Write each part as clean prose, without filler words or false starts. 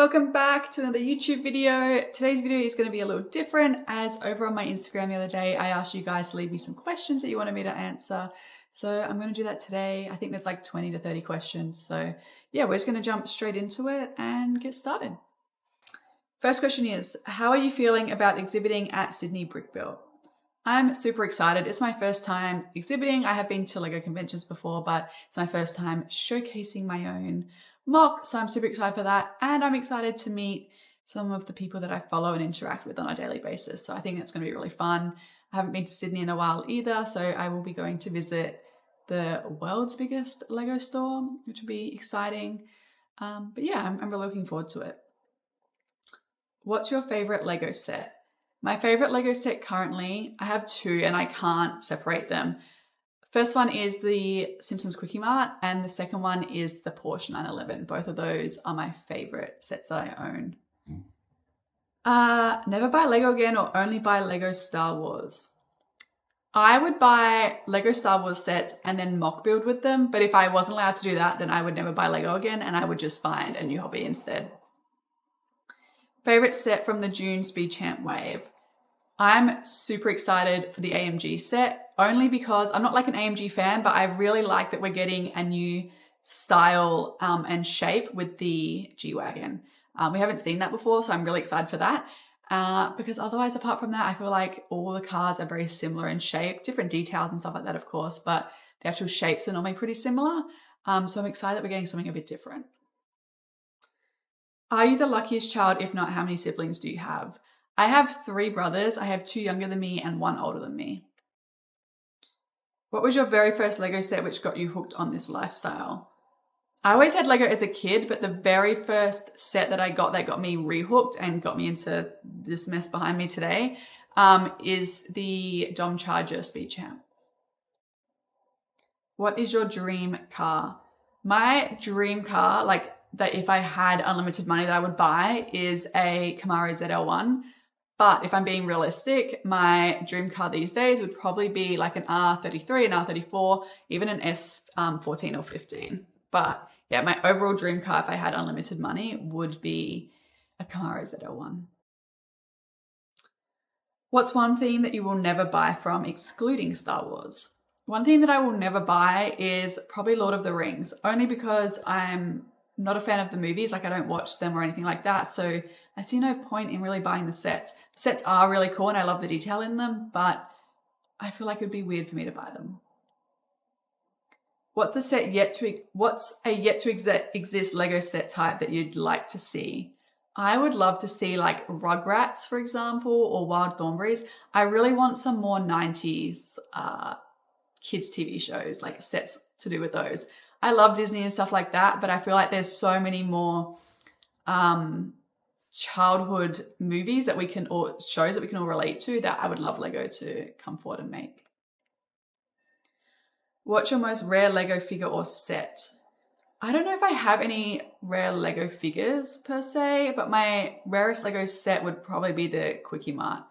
Welcome back to another YouTube video. Today's video is going to be a little different, as over on my Instagram the other day I asked you guys to leave me some questions that you wanted me to answer. So I'm going to do that today. I think there's like 20 to 30 questions. So yeah, we're just going to jump straight into it and get started. First question is, how are you feeling about exhibiting at Sydney Brickbuilt? I'm super excited. It's my first time exhibiting. I have been to LEGO conventions before, but it's my first time showcasing my own MOC, so I'm super excited for that. And I'm excited to meet some of the people that I follow and interact with on a daily basis. So I think that's going to be really fun. I haven't been to Sydney in a while either, so I will be going to visit the world's biggest LEGO store, which will be exciting. But yeah, I'm really looking forward to it. What's your favorite LEGO set? My favorite LEGO set currently, I have two and I can't separate them. First one is the Simpsons Quickie Mart and the second one is the Porsche 911. Both of those are my favorite sets that I own. Never buy LEGO again or only buy LEGO Star Wars? I would buy LEGO Star Wars sets and then mock build with them, but if I wasn't allowed to do that, then I would never buy LEGO again and I would just find a new hobby instead. Favorite set from the Dune Speed Champ wave? I'm super excited for the AMG set, only because I'm not like an AMG fan, but I really like that we're getting a new style and shape with the G-Wagon. We haven't seen that before, so I'm really excited for that. Because otherwise, apart from that, I feel like all the cars are very similar in shape, different details and stuff like that, of course, but the actual shapes are normally pretty similar. So I'm excited that we're getting something a bit different. Are you the luckiest child? If not, how many siblings do you have? I have 3 brothers. I have 2 younger than me and 1 older than me. What was your very first LEGO set which got you hooked on this lifestyle? I always had LEGO as a kid, but the very first set that I got that got me rehooked and got me into this mess behind me today is the Dom Charger Speed Champ. What is your dream car? My dream car, like that if I had unlimited money that I would buy, is a Camaro ZL1. But if I'm being realistic, my dream car these days would probably be like an R33, an R34, even an S14 or 15. But yeah, my overall dream car, if I had unlimited money, would be a Camaro ZL1. What's one thing that you will never buy from, excluding Star Wars? One thing that I will never buy is probably Lord of the Rings, only because I'm not a fan of the movies, like I don't watch them or anything like that, so I see no point in really buying the sets. The sets are really cool and I love the detail in them, but I feel like it would be weird for me to buy them. What's a yet to exist LEGO set type that you'd like to see? I would love to see like Rugrats, for example, or Wild Thornberrys. I really want some more 90s kids TV shows, like sets to do with those. I love Disney and stuff like that, but I feel like there's so many more childhood movies that we can, or shows that we can all relate to, that I would love LEGO to come forward and make. What's your most rare LEGO figure or set? I don't know if I have any rare LEGO figures per se, but my rarest LEGO set would probably be the Quickie Mart.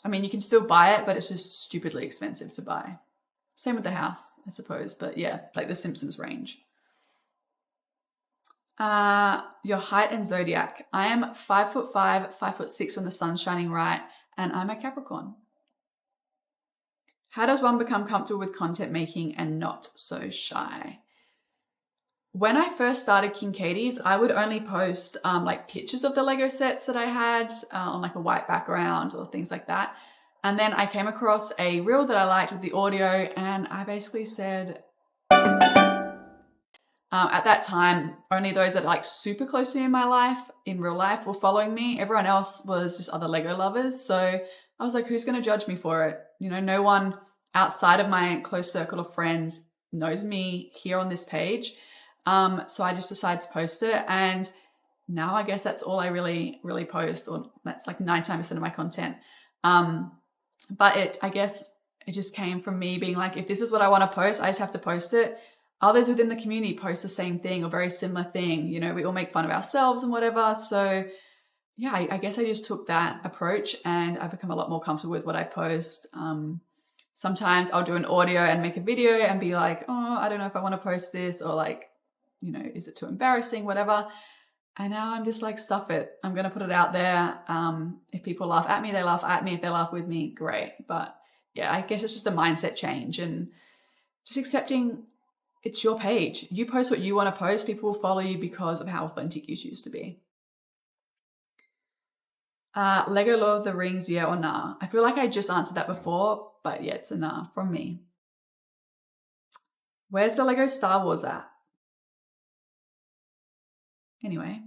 I mean, you can still buy it, but it's just stupidly expensive to buy. Same with the house, I suppose, but yeah, like the Simpsons range. Your height and zodiac. I am 5'5", 5'6" when the sun's shining right, and I'm a Capricorn. How does one become comfortable with content making and not so shy? When I first started Kinkaides, I would only post like pictures of the LEGO sets that I had on like a white background or things like that. And then I came across a reel that I liked with the audio, and I basically said, at that time, only those that are like super close to me in my life, in real life, were following me. Everyone else was just other LEGO lovers. So I was like, who's going to judge me for it? You know, no one outside of my close circle of friends knows me here on this page. So I just decided to post it. And now I guess that's all I really post, or that's like 99% of my content. But I guess it just came from me being like, if this is what I want to post, I just have to post it. Others within the community post the same thing or very similar thing. You know, we all make fun of ourselves and whatever. So yeah, I guess I just took that approach and I've become a lot more comfortable with what I post. Sometimes I'll do an audio and make a video and be like, oh, I don't know if I want to post this, or like, you know, is it too embarrassing, whatever. And now I'm just like, stuff it. I'm going to put it out there. If people laugh at me, they laugh at me. If they laugh with me, great. But yeah, I guess it's just a mindset change and just accepting it's your page. You post what you want to post. People will follow you because of how authentic you choose to be. Lego Lord of the Rings, yeah or nah? I feel like I just answered that before, but yeah, it's a nah from me. Where's the Lego Star Wars at? Anyway,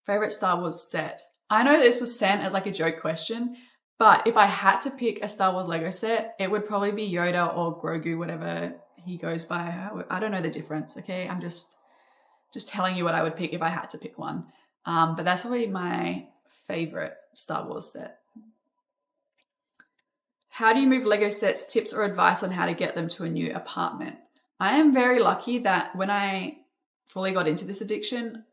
favorite Star Wars set. I know this was sent as like a joke question, but if I had to pick a Star Wars Lego set, it would probably be Yoda or Grogu, whatever he goes by. I don't know the difference, okay? I'm just telling you what I would pick if I had to pick one. But that's probably my favorite Star Wars set. How do you move Lego sets? Tips or advice on how to get them to a new apartment? I am very lucky that when I fully got into this addiction,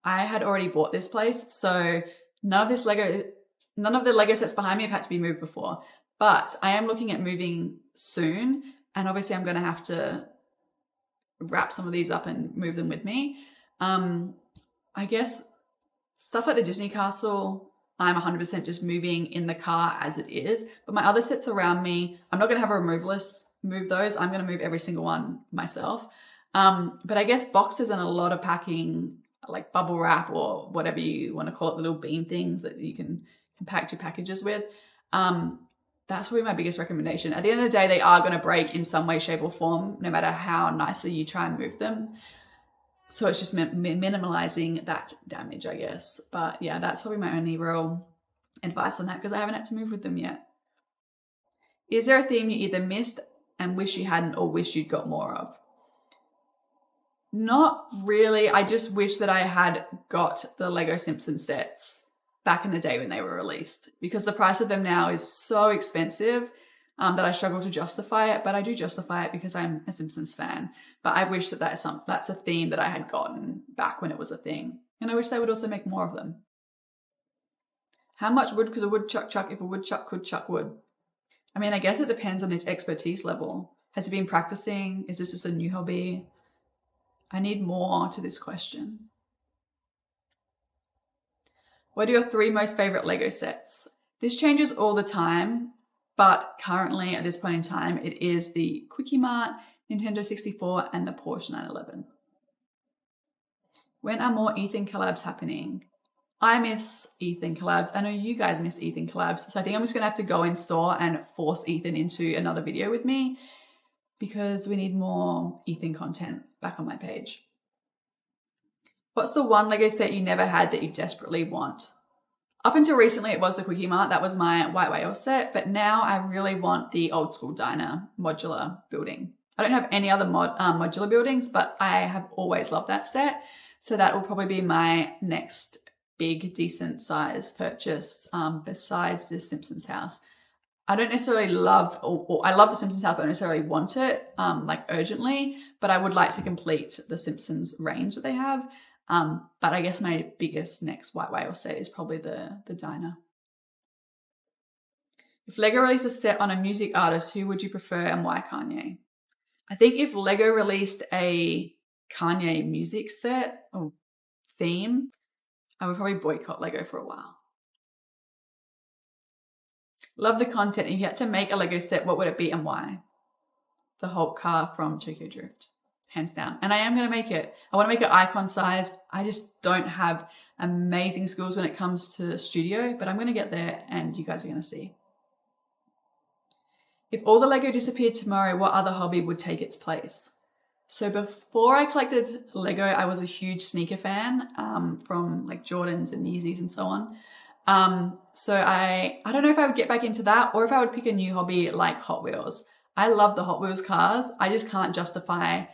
I had already bought this place. So none of the Lego sets behind me have had to be moved before. But I am looking at moving soon. And obviously I'm going to have to wrap some of these up and move them with me. I guess stuff like the Disney Castle, I'm 100% just moving in the car as it is. But my other sets around me, I'm not going to have a removalist move those. I'm going to move every single one myself. But I guess boxes and a lot of packing, like bubble wrap or whatever you want to call it, little bean things that you can compact your packages with. That's probably my biggest recommendation. At the end of the day, they are going to break in some way, shape or form, no matter how nicely you try and move them. So it's just minimalizing that damage, I guess. But yeah, that's probably my only real advice on that because I haven't had to move with them yet. Is there a theme you either missed and wish you hadn't or wish you'd got more of? Not really. I just wish that I had got the Lego Simpsons sets back in the day when they were released because the price of them now is so expensive that I struggle to justify it, but I do justify it because I'm a Simpsons fan. But I wish that that's a theme that I had gotten back when it was a thing. And I wish they would also make more of them. How much wood could a woodchuck chuck if a woodchuck could chuck wood? I mean, I guess it depends on his expertise level. Has he been practicing? Is this just a new hobby? I need more to this question. What are your 3 most favorite Lego sets? This changes all the time, but currently at this point in time, it is the Kwik-E-Mart, Nintendo 64, and the Porsche 911. When are more Ethan collabs happening? I miss Ethan collabs. I know you guys miss Ethan collabs. So I think I'm just going to have to go in store and force Ethan into another video with me because we need more Ethan content back on my page. What's the one Lego set you never had that you desperately want? Up until recently, it was the Kwik-E-Mart. That was my White Whale set. But now I really want the old school diner modular building. I don't have any other modular buildings, but I have always loved that set. So that will probably be my next big, decent size purchase besides the Simpsons house. I don't necessarily love, or I love the Simpsons house, but I don't necessarily want it like urgently, but I would like to complete the Simpsons range that they have. But I guess my biggest next White Whale set is probably the diner. If Lego released a set on a music artist, who would you prefer and why Kanye? I think if Lego released a Kanye music set or theme, I would probably boycott Lego for a while. Love the content. If you had to make a Lego set, what would it be and why? The Hulk car from Tokyo Drift. Hands down. And I am going to make it. I want to make it icon sized. I just don't have amazing skills when it comes to studio, but I'm going to get there and you guys are going to see. If all the Lego disappeared tomorrow, what other hobby would take its place? So before I collected Lego, I was a huge sneaker fan from like Jordans and Yeezys and so on. So I don't know if I would get back into that or if I would pick a new hobby like Hot Wheels. I love the Hot Wheels cars. I just can't justify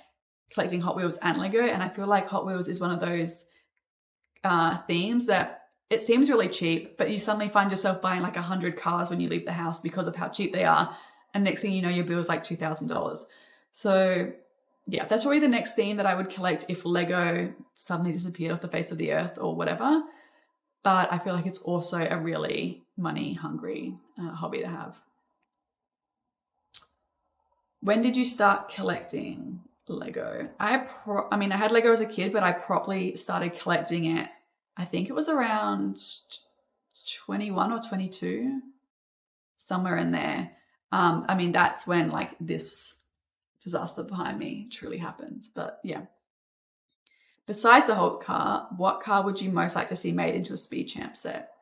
collecting Hot Wheels and Lego. And I feel like Hot Wheels is one of those themes that it seems really cheap, but you suddenly find yourself buying like 100 cars when you leave the house because of how cheap they are. And next thing you know, your bill is like $2,000. So yeah, that's probably the next theme that I would collect if Lego suddenly disappeared off the face of the earth or whatever. But I feel like it's also a really money hungry hobby to have. When did you start collecting? Lego. I mean, I had Lego as a kid, but I properly started collecting it. I think it was around 21 or 22, somewhere in there. I mean, that's when like this disaster behind me truly happened. But yeah. Besides the Hulk car, what car would you most like to see made into a Speed Champ set?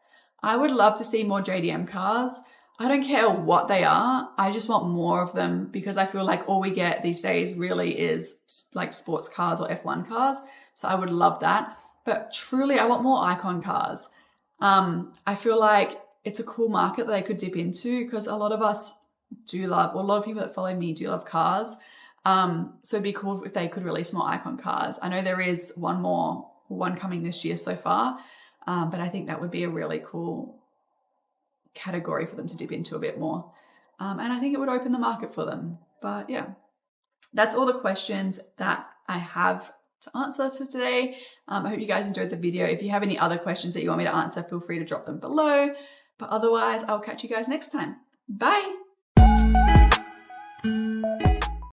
I would love to see more JDM cars. I don't care what they are. I just want more of them because I feel like all we get these days really is like sports cars or F1 cars. So I would love that. But truly, I want more icon cars. I feel like it's a cool market that they could dip into because a lot of us do love, or a lot of people that follow me do love cars. So it'd be cool if they could release more icon cars. I know there is one coming this year so far, but I think that would be a really cool category for them to dip into a bit more. And I think it would open the market for them. But yeah, that's all the questions that I have to answer to today. I hope you guys enjoyed the video. If you have any other questions that you want me to answer, feel free to drop them below. But otherwise, I'll catch you guys next time. Bye.